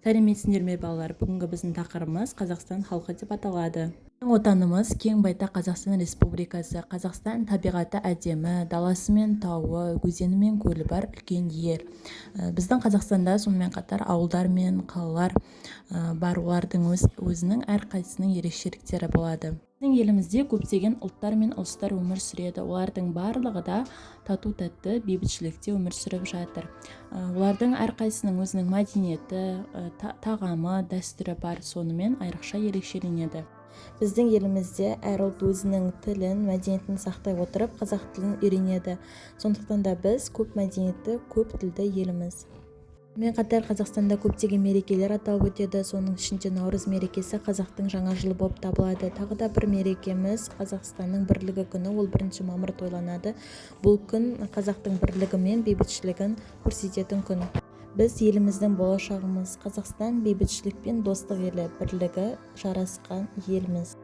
Сәлеметсіңдер ме балалар? Бүгінгі біздің тақырыбымыз Қазақстан халқы деп аталады. Отанымыз кең байтақ Қазақстан Республикасы. Қазақстан табиғаты әдемі, даласы мен тауы, өзені мен көлі бар үлкен ел. Біздің Қазақстанда сонымен қатар ауылдар мен қалалар бар. Олардың өзінің әрқайсысының ерекшеліктері болады. Біздің елімізде көптеген ұлттар мен ұлыстар өмір сүреді. Олардың барлығы да тату-тәтті бейбітшілікте өмір сүріп жатыр. Олардың әрқайсысының өзінің мәдениеті, тағамы, дәстүрі бар, сонымен айрықша ерекшеленеді. Біздің елімізде әр ұлт өзінің тілін, мәдениетін сақтай отырып, қазақ тілін үйренеді. Сондықтан да біз көп мәдениетті, көп тілді еліміз. Сонымен қатар Қазақстанда көптеген мерекелер аталып өтеді. Соның ішінде Наурыз мерекесі қазақтың жаңа жылы болып табылады. Тағы да бір мерекеміз Қазақстанның бірлігі күні, ол 1 мамыр тойланады. Бұл күн қазақтың бірлігі мен бейбітшілігін көрсететін күн. Біз еліміздің болашағымыз. Қазақстан бейбітшілік пен достық елі, бірлігі жарасқан еліміз.